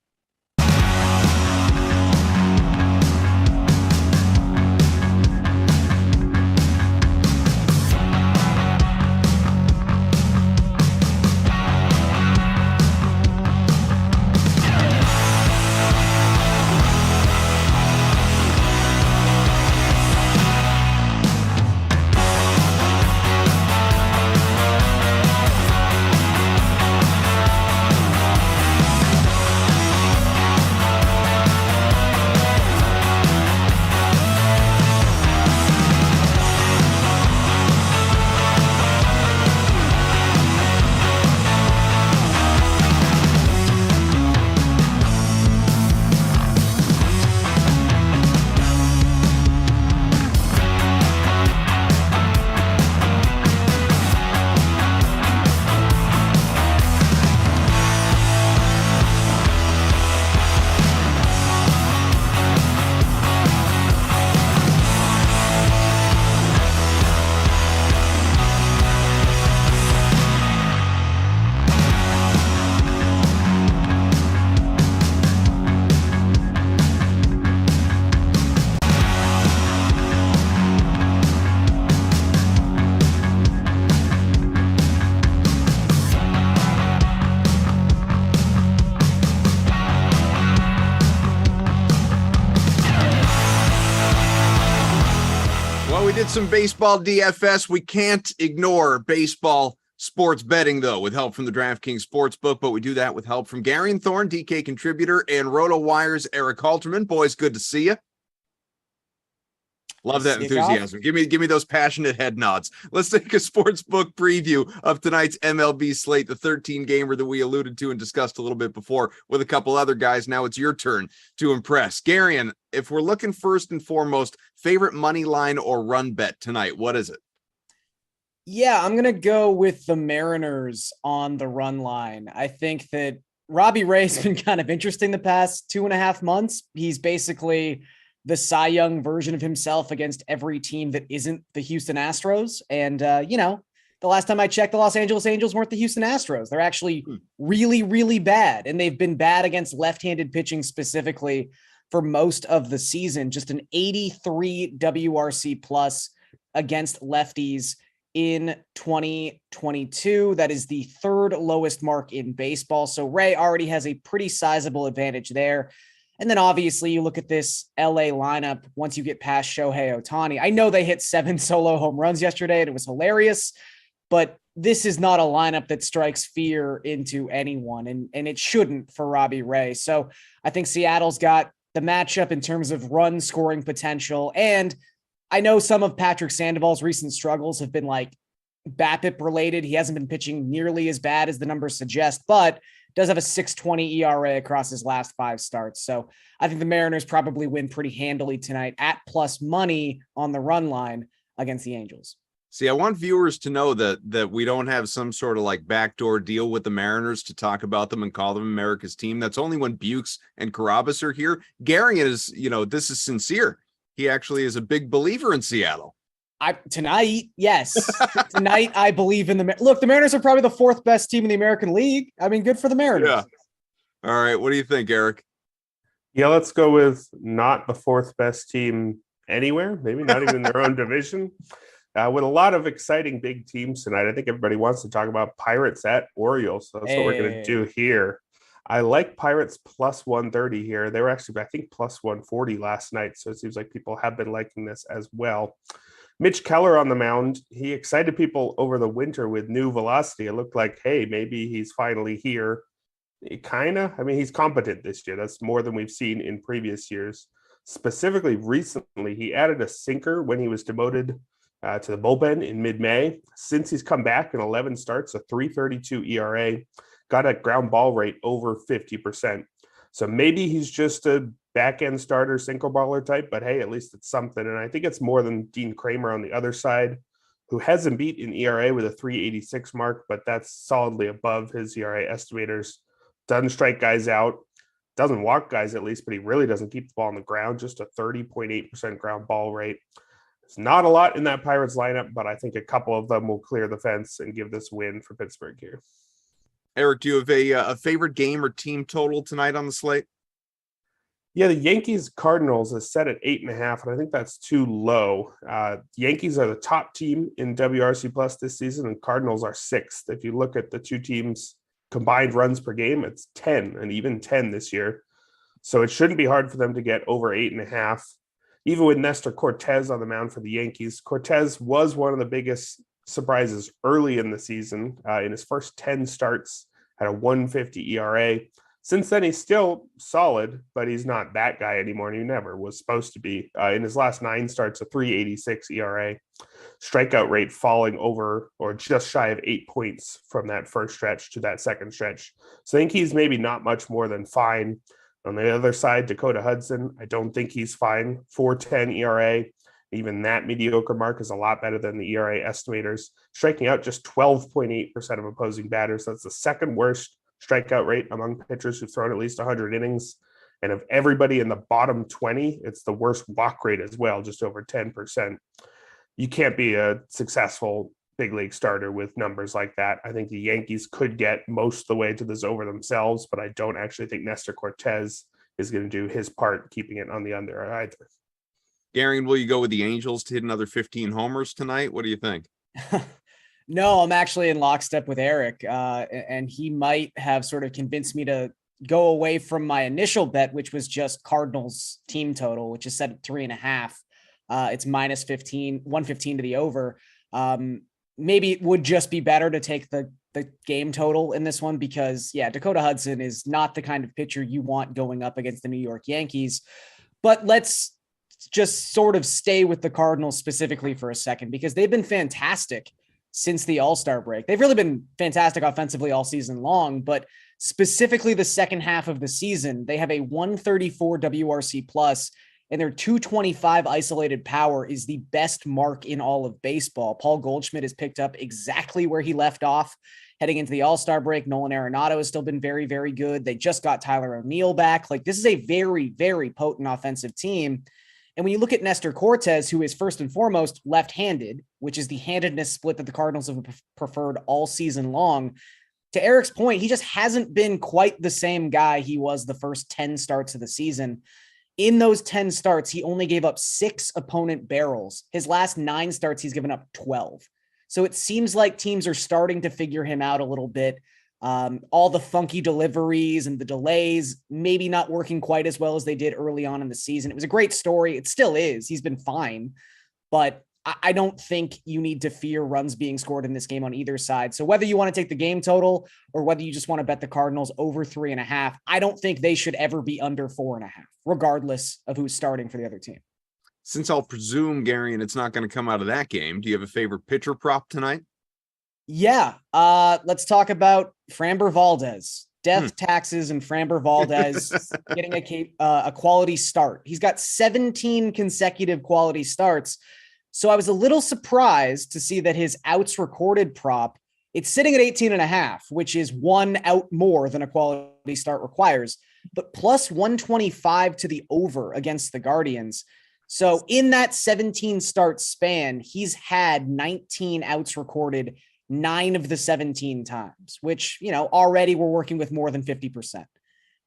Some baseball DFS. We can't ignore baseball sports betting, though, with help from the DraftKings Sportsbook, but we do that with help from Gary and Thorne, DK contributor, and RotoWire's Eric Halterman. Boys, good to see you. Love that enthusiasm. Give me those passionate head nods. Let's take a sports book preview of tonight's MLB slate, the 13-gamer that we alluded to and discussed a little bit before with a couple other guys. Now it's your turn to impress. Garion, if we're looking first and foremost, favorite money line or run bet tonight, what is it? Yeah, I'm going to go with the Mariners on the run line. I think that Robbie Ray's been kind of interesting the past 2.5 months. He's basically the Cy Young version of himself against every team that isn't the Houston Astros. And, the last time I checked, the Los Angeles Angels weren't the Houston Astros. They're actually really, really bad. And they've been bad against left-handed pitching specifically for most of the season. Just an 83 WRC plus against lefties in 2022. That is the third lowest mark in baseball. So Ray already has a pretty sizable advantage there. And then obviously you look at this LA lineup once you get past Shohei Ohtani. I know they hit 7 solo home runs yesterday and it was hilarious, but this is not a lineup that strikes fear into anyone, and it shouldn't for Robbie Ray. So I think Seattle's got the matchup in terms of run scoring potential. And I know some of Patrick Sandoval's recent struggles have been like BABIP related. He hasn't been pitching nearly as bad as the numbers suggest, but does have a 6.20 ERA across his last 5 starts. So I think the Mariners probably win pretty handily tonight at plus money on the run line against the Angels. See, I want viewers to know that we don't have some sort of like backdoor deal with the Mariners to talk about them and call them America's team. That's only when Bukes and Carabas are here. Gary is, this is sincere. He actually is a big believer in Seattle. Tonight, yes. Tonight, I believe in the Mariners are probably the 4th best team in the American League. I mean, good for the Mariners. Yeah. All right. What do you think, Eric? Yeah, let's go with not the 4th best team anywhere, maybe not even in their own division. With a lot of exciting big teams tonight. I think everybody wants to talk about Pirates at Orioles. So that's what we're going to do here. I like Pirates plus 130 here. They were actually, I think, plus 140 last night. So it seems like people have been liking this as well. Mitch Keller on the mound, he excited people over the winter with new velocity. It looked like, hey, maybe he's finally here. He's competent this year. That's more than we've seen in previous years. Specifically, recently, he added a sinker when he was demoted to the bullpen in mid-May. Since he's come back in 11 starts, a 3.32 ERA, got a ground ball rate over 50%. So maybe he's just a back-end starter, single baller type, but hey, at least it's something. And I think it's more than Dean Kramer on the other side, who hasn't beat an ERA with a 3.86 mark, but that's solidly above his ERA estimators. Doesn't strike guys out, doesn't walk guys at least, but he really doesn't keep the ball on the ground, just a 30.8% ground ball rate. It's not a lot in that Pirates lineup, but I think a couple of them will clear the fence and give this win for Pittsburgh here. Eric, do you have a favorite game or team total tonight on the slate? Yeah, the Yankees-Cardinals is set at 8.5, and I think that's too low. Yankees are the top team in WRC Plus this season, and Cardinals are 6th. If you look at the two teams' combined runs per game, it's 10, and even 10 this year. So it shouldn't be hard for them to get over 8.5. Even with Nestor Cortez on the mound for the Yankees, Cortez was one of the biggest surprises early in the season. In his first 10 starts, had a 1.50 ERA. Since then, he's still solid, but he's not that guy anymore, and he never was supposed to be. In his last 9 starts, a 3.86 ERA. Strikeout rate falling over or just shy of 8 points from that first stretch to that second stretch. So I think he's maybe not much more than fine. On the other side, Dakota Hudson, I don't think he's fine. 4.10 ERA. Even that mediocre mark is a lot better than the ERA estimators. Striking out just 12.8% of opposing batters. That's the second worst strikeout rate among pitchers who've thrown at least 100 innings. And of everybody in the bottom 20, it's the worst walk rate as well, just over 10%. You can't be a successful big league starter with numbers like that. I think the Yankees could get most of the way to this over themselves, but I don't actually think Nestor Cortez is going to do his part keeping it on the under either. Gary, will you go with the Angels to hit another 15 homers tonight? What do you think? No, I'm actually in lockstep with Eric, and he might have sort of convinced me to go away from my initial bet, which was just Cardinals team total, which is set at 3.5. It's minus 115 to the over. Maybe it would just be better to take the game total in this one because, yeah, Dakota Hudson is not the kind of pitcher you want going up against the New York Yankees. But let's just sort of stay with the Cardinals specifically for a second because they've been fantastic since the All-Star break. They've really been fantastic offensively all season long, but specifically the second half of the season, they have a 134 WRC plus and their 225 isolated power is the best mark in all of baseball. Paul Goldschmidt has picked up exactly where he left off heading into the All-Star break. Nolan Arenado has still been very, very good. They just got Tyler O'Neill back. Like, this is a very, very potent offensive team. And when you look at Nestor Cortes, who is first and foremost left-handed, which is the handedness split that the Cardinals have preferred all season long, to Eric's point, he just hasn't been quite the same guy he was the first 10 starts of the season. In those 10 starts, he only gave up 6 opponent barrels. His last 9 starts, he's given up 12. So it seems like teams are starting to figure him out a little bit. All the funky deliveries and the delays, maybe not working quite as well as they did early on in the season. It was a great story. It still is. He's been fine, but I don't think you need to fear runs being scored in this game on either side. So whether you want to take the game total or whether you just want to bet the Cardinals over 3.5, I don't think they should ever be under 4.5, regardless of who's starting for the other team. Since I'll presume, Gary, and it's not going to come out of that game, do you have a favorite pitcher prop tonight? Yeah. Let's talk about Framber Valdez. Death taxes and Framber Valdez getting a quality start. He's got 17 consecutive quality starts. So I was a little surprised to see that his outs recorded prop, it's sitting at 18.5, which is 1 out more than a quality start requires, but plus 125 to the over against the Guardians. So in that 17 start span, he's had 19 outs recorded 9 of the 17 times, which, you know, already we're working with more than 50%.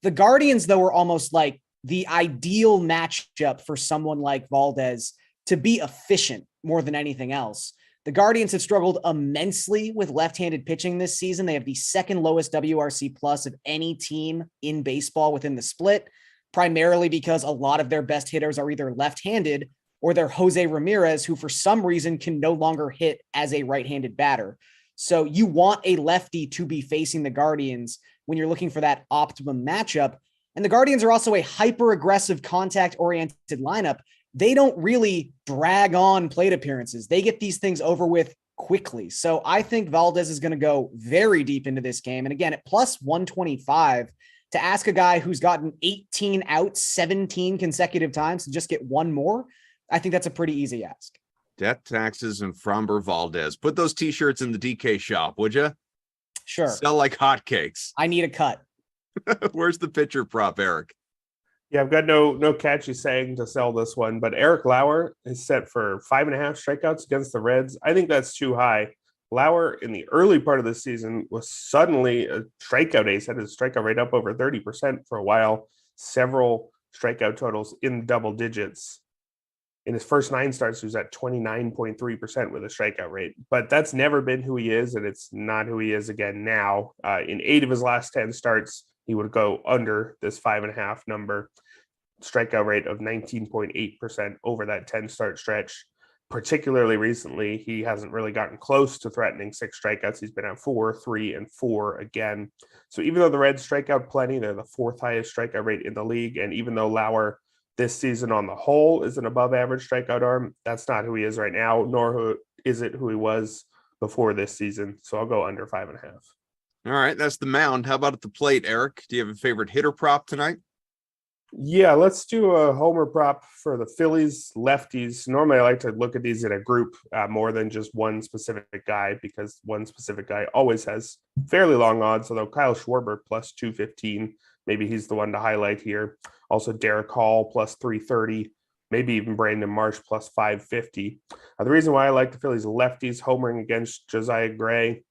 The Guardians, though, are almost like the ideal matchup for someone like Valdez to be efficient more than anything else. The Guardians have struggled immensely with left-handed pitching this season. They have the second lowest WRC plus of any team in baseball within the split, primarily because a lot of their best hitters are either left-handed or they're Jose Ramirez, who for some reason can no longer hit as a right-handed batter. So you want a lefty to be facing the Guardians when you're looking for that optimum matchup. And the Guardians are also a hyper-aggressive, contact-oriented lineup. They don't really drag on plate appearances. They get these things over with quickly. So I think Valdez is going to go very deep into this game. And again, at plus 125, to ask a guy who's gotten 18 outs 17 consecutive times to just get 1 more, I think that's a pretty easy ask. Death taxes and Framber Valdez. Put those t-shirts in the DK shop, would you? Sure. Sell like hotcakes. I need a cut. Where's the pitcher prop, Eric? Yeah, I've got no catchy saying to sell this one, but Eric Lauer is set for 5.5 strikeouts against the Reds. I think that's too high. Lauer in the early part of the season was suddenly a strikeout ace, had his strikeout rate up over 30% for a while, several strikeout totals in double digits. In his first 9 starts, he was at 29.3% with a strikeout rate, but that's never been who he is, and it's not who he is again now. In 8 of his last 10 starts, he would go under this 5.5 number, strikeout rate of 19.8% over that 10 start stretch. Particularly recently, he hasn't really gotten close to threatening 6 strikeouts. He's been at 4, 3, and 4 again. So even though the Reds strike out plenty, they're the 4th highest strikeout rate in the league. And even though Lauer this season on the whole is an above average strikeout arm, that's not who he is right now, nor is it who he was before this season. So I'll go under 5.5. All right, that's the mound. How about at the plate, Eric? Do you have a favorite hitter prop tonight? Yeah, let's do a homer prop for the Phillies lefties. Normally, I like to look at these in a group more than just one specific guy because one specific guy always has fairly long odds, although Kyle Schwarber plus 215, maybe he's the one to highlight here. Also, Derek Hall plus 330, maybe even Brandon Marsh plus 550. The reason why I like the Phillies lefties homering against Josiah Gray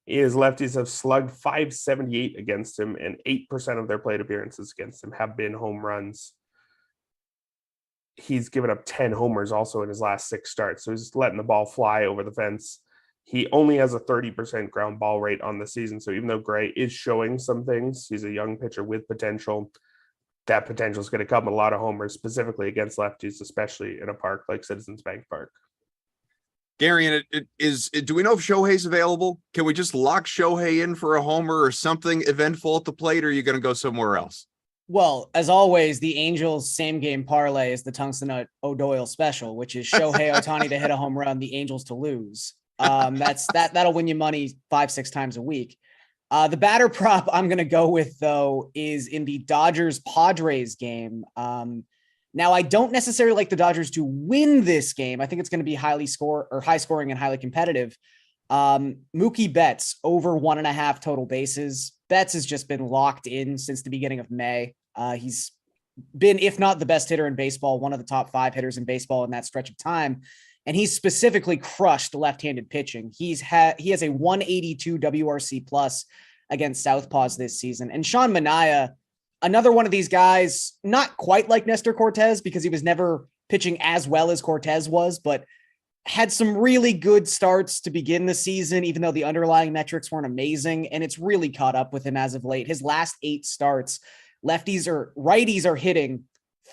is lefties have slugged 578 against him, and 8% of their plate appearances against him have been home runs. He's given up 10 homers also in his last 6 starts, so he's letting the ball fly over the fence. He only has a 30% ground ball rate on the season, so even though Gray is showing some things, he's a young pitcher with potential. that potential is going to come with a lot of homers, specifically against lefties, especially in a park like Citizens Bank Park. Gary, and do we know if Shohei's available? Can we just lock Shohei in for a homer or something eventful at the plate, or are you going to go somewhere else? Well, as always, the Angels same game parlay is the Tungsten O'Doyle special, which is Shohei Ohtani to hit a home run, the Angels to lose. That'll win you money 5-6 times a week. The batter prop I'm going to go with, though, is in the Dodgers-Padres game. Now, I don't necessarily like the Dodgers to win this game. I think it's going to be high scoring and highly competitive. Mookie Betts over 1.5 total bases. Betts has just been locked in since the beginning of May. He's been, if not the best hitter in baseball, one of the top 5 hitters in baseball in that stretch of time. And he's specifically crushed left-handed pitching. He has a 182 WRC plus against Southpaws this season. And Sean Manaea, another one of these guys, not quite like Nestor Cortez because he was never pitching as well as Cortez was, but had some really good starts to begin the season, even though the underlying metrics weren't amazing. And it's really caught up with him as of late. His last 8 starts, righties are hitting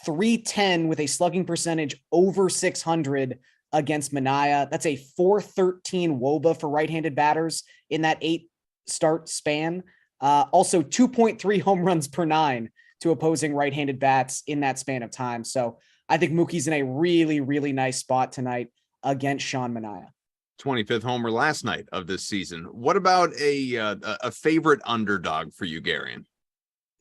.310 with a slugging percentage over 600 against Manaea. That's a .413 WOBA for right-handed batters in that 8 start span. Also 2.3 home runs per 9 to opposing right-handed bats in that span of time. So I think Mookie's in a really, really nice spot tonight against Sean Manaea. 25th homer last night of this season. What about a favorite underdog for you, Garion?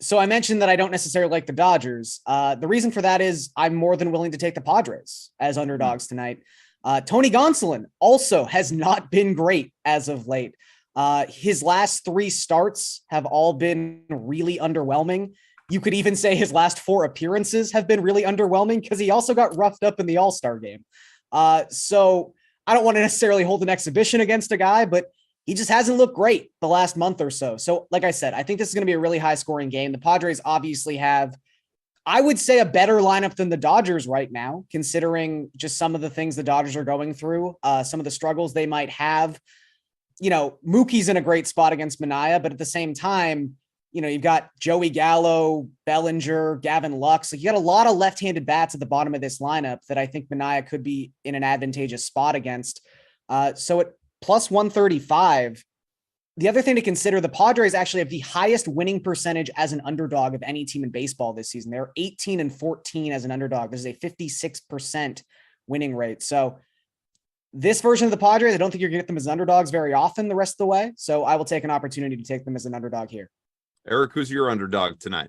So I mentioned that I don't necessarily like the Dodgers. The reason for that is I'm more than willing to take the Padres as underdogs tonight. Tony Gonzalez also has not been great as of late. His last 3 starts have all been really underwhelming. You could even say his last 4 appearances have been really underwhelming because he also got roughed up in the All-Star game. So I don't want to necessarily hold an exhibition against a guy, but he just hasn't looked great the last month or so. So like I said, I think this is going to be a really high scoring game. The Padres obviously have, I would say, a better lineup than the Dodgers right now, considering just some of the things the Dodgers are going through, some of the struggles they might have. You know, Mookie's in a great spot against Manaea, but at the same time, you know, you've got Joey Gallo, Bellinger, Gavin Lux. Like, you got a lot of left-handed bats at the bottom of this lineup that I think Manaea could be in an advantageous spot against. So at plus 135, the other thing to consider, the Padres actually have the highest winning percentage as an underdog of any team in baseball this season. They're 18-14 as an underdog. This is a 56% winning rate. So this version of the Padres, I don't think you're going to get them as underdogs very often the rest of the way. So I will take an opportunity to take them as an underdog here. Eric, who's your underdog tonight?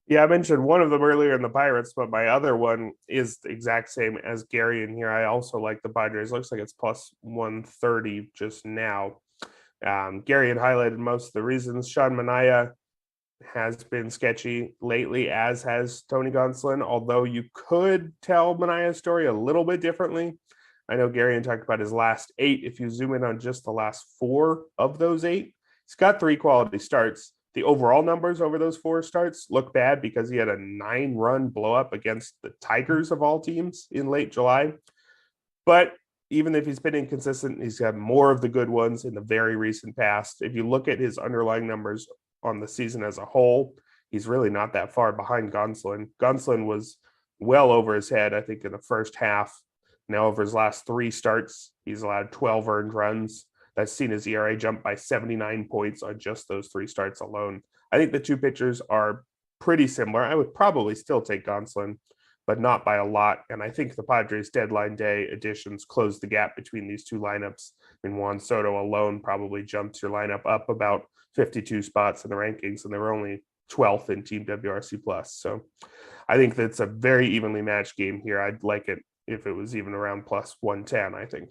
Yeah, I mentioned one of them earlier in the Pirates, but my other one is the exact same as Gary in here. I also like the Padres. Looks like it's plus 130 just now. Gary had highlighted most of the reasons. Sean Manaea has been sketchy lately, as has Tony Gonzalez, although you could tell Manaea's story a little bit differently. I know Gary talked about his last 8. If you zoom in on just the last 4 of those 8, he's got 3 quality starts. The overall numbers over those 4 starts look bad because he had a 9-run blow up against the Tigers of all teams in late July. But even if he's been inconsistent, he's had more of the good ones in the very recent past. If you look at his underlying numbers on the season as a whole, he's really not that far behind Gonzalez. Gonzalez was well over his head, I think, in the first half. Now, over his last 3 starts, he's allowed 12 earned runs. That's seen his ERA jump by 79 points on just those 3 starts alone. I think the 2 pitchers are pretty similar. I would probably still take Gonzalez, but not by a lot. And I think the Padres deadline day additions close the gap between these 2 lineups. I mean, Juan Soto alone probably jumps your lineup up about 52 spots in the rankings, and they were only 12th in Team WRC plus. So I think that's a very evenly matched game here. I'd like it if it was even around plus 110, I think.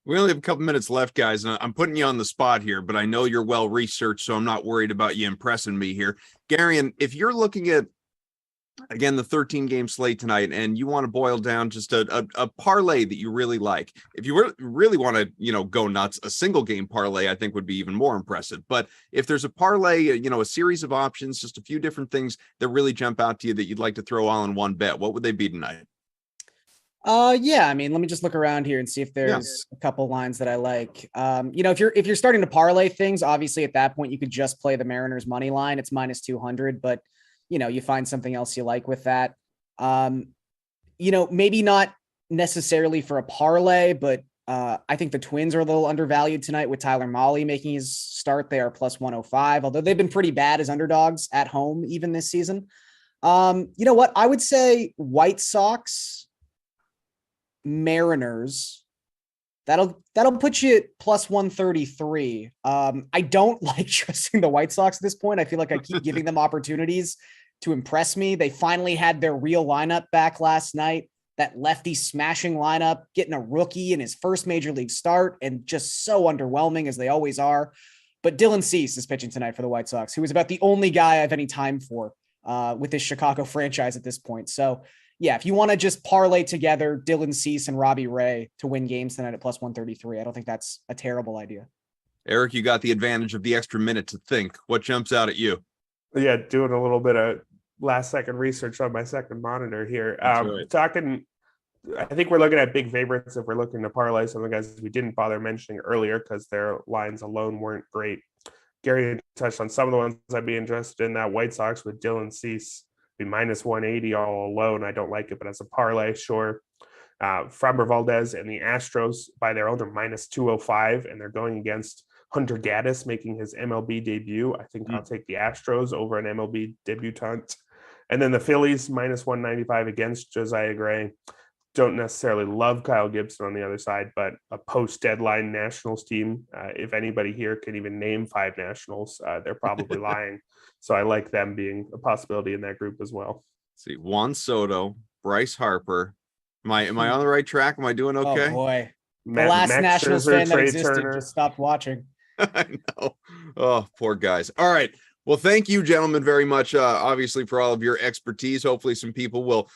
We only have a couple minutes left, guys, and I'm putting you on the spot here, but I know you're well researched, so I'm not worried about you impressing me here. Garion, if you're looking at, again, the 13-game slate tonight, and you want to boil down just a parlay that you really like, if you really want to, go nuts, a single-game parlay I think would be even more impressive. But if there's a parlay, a series of options, just a few different things that really jump out to you that you'd like to throw all in one bet, what would they be tonight? Yeah, I mean, let me just look around here and see if there's a couple lines that I like. If you're starting to parlay things, obviously at that point you could just play the Mariners money line. It's minus 200, but you find something else you like with that. Maybe not necessarily for a parlay, but I think the Twins are a little undervalued tonight with Tyler Mahle making his start. They are plus 105, although they've been pretty bad as underdogs at home even this season. You know what? I would say White Sox, Mariners. That'll put you at plus 133. I don't like trusting the White Sox at this point. I feel like I keep giving them opportunities to impress me. They finally had their real lineup back last night. That lefty smashing lineup, getting a rookie in his first major league start, and just so underwhelming as they always are. But Dylan Cease is pitching tonight for the White Sox, who is about the only guy I have any time for with this Chicago franchise at this point. So yeah, if you want to just parlay together Dylan Cease and Robbie Ray to win games tonight at plus 133, I don't think that's a terrible idea. Eric, you got the advantage of the extra minute to think. What jumps out at you? Yeah, doing a little bit of last second research on my second monitor here. Talking, I think we're looking at big favorites if we're looking to parlay some of the guys we didn't bother mentioning earlier because their lines alone weren't great. Gary touched on some of the ones I'd be interested in. That White Sox with Dylan Cease be minus 180 all alone. I don't like it, but as a parlay, sure. Framber Valdez and the Astros by their own are minus 205, and they're going against Hunter Gaddis making his MLB debut. I think I'll take the Astros over an MLB debutant. And then the Phillies minus 195 against Josiah Gray. Don't necessarily love Kyle Gibson on the other side, but a post-deadline Nationals team. If anybody here can even name 5 Nationals, they're probably lying. So I like them being a possibility in that group as well. See, Juan Soto, Bryce Harper. Am I on the right track? Am I doing okay? Oh boy. The last Max Nationals Scherzer, fan that Trey existed Turner. just stopped watching. I know. Oh, poor guys. All right. Well, thank you, gentlemen, very much, obviously, for all of your expertise. Hopefully some people will,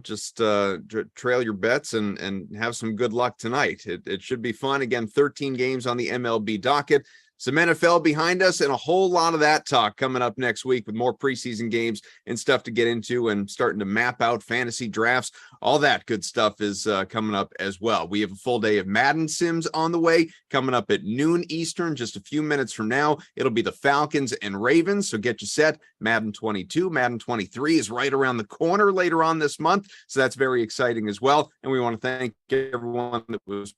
just trail your bets and have some good luck tonight. It should be fun. Again, 13 games on the MLB docket. Some NFL behind us and a whole lot of that talk coming up next week with more preseason games and stuff to get into and starting to map out fantasy drafts. All that good stuff is coming up as well. We have a full day of Madden Sims on the way coming up at noon Eastern, just a few minutes from now. It'll be the Falcons and Ravens. So get you set. Madden 22, Madden 23 is right around the corner later on this month. So that's very exciting as well. And we want to thank everyone that was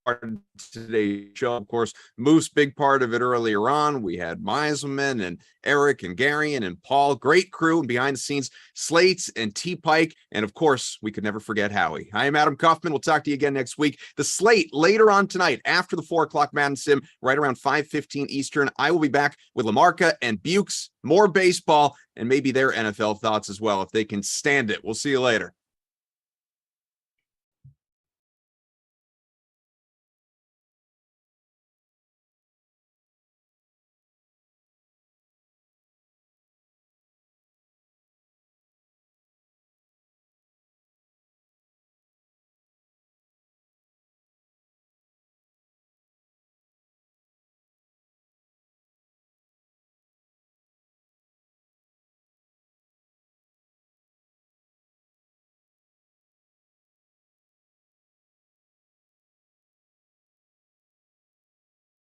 part of today's show. Of course, Moose, big part of it earlier on. We had Meiselman and Eric and Gary and Paul, great crew, and behind the scenes, Slates and T Pike. And of course, we could never forget Howie. I am Adam Kaufman. We'll talk to you again next week. The slate later on tonight after the 4:00 Madden Sim, right around 5:15 Eastern. I will be back with Lamarca and Bukes, more baseball, and maybe their NFL thoughts as well if they can stand it. We'll see you later.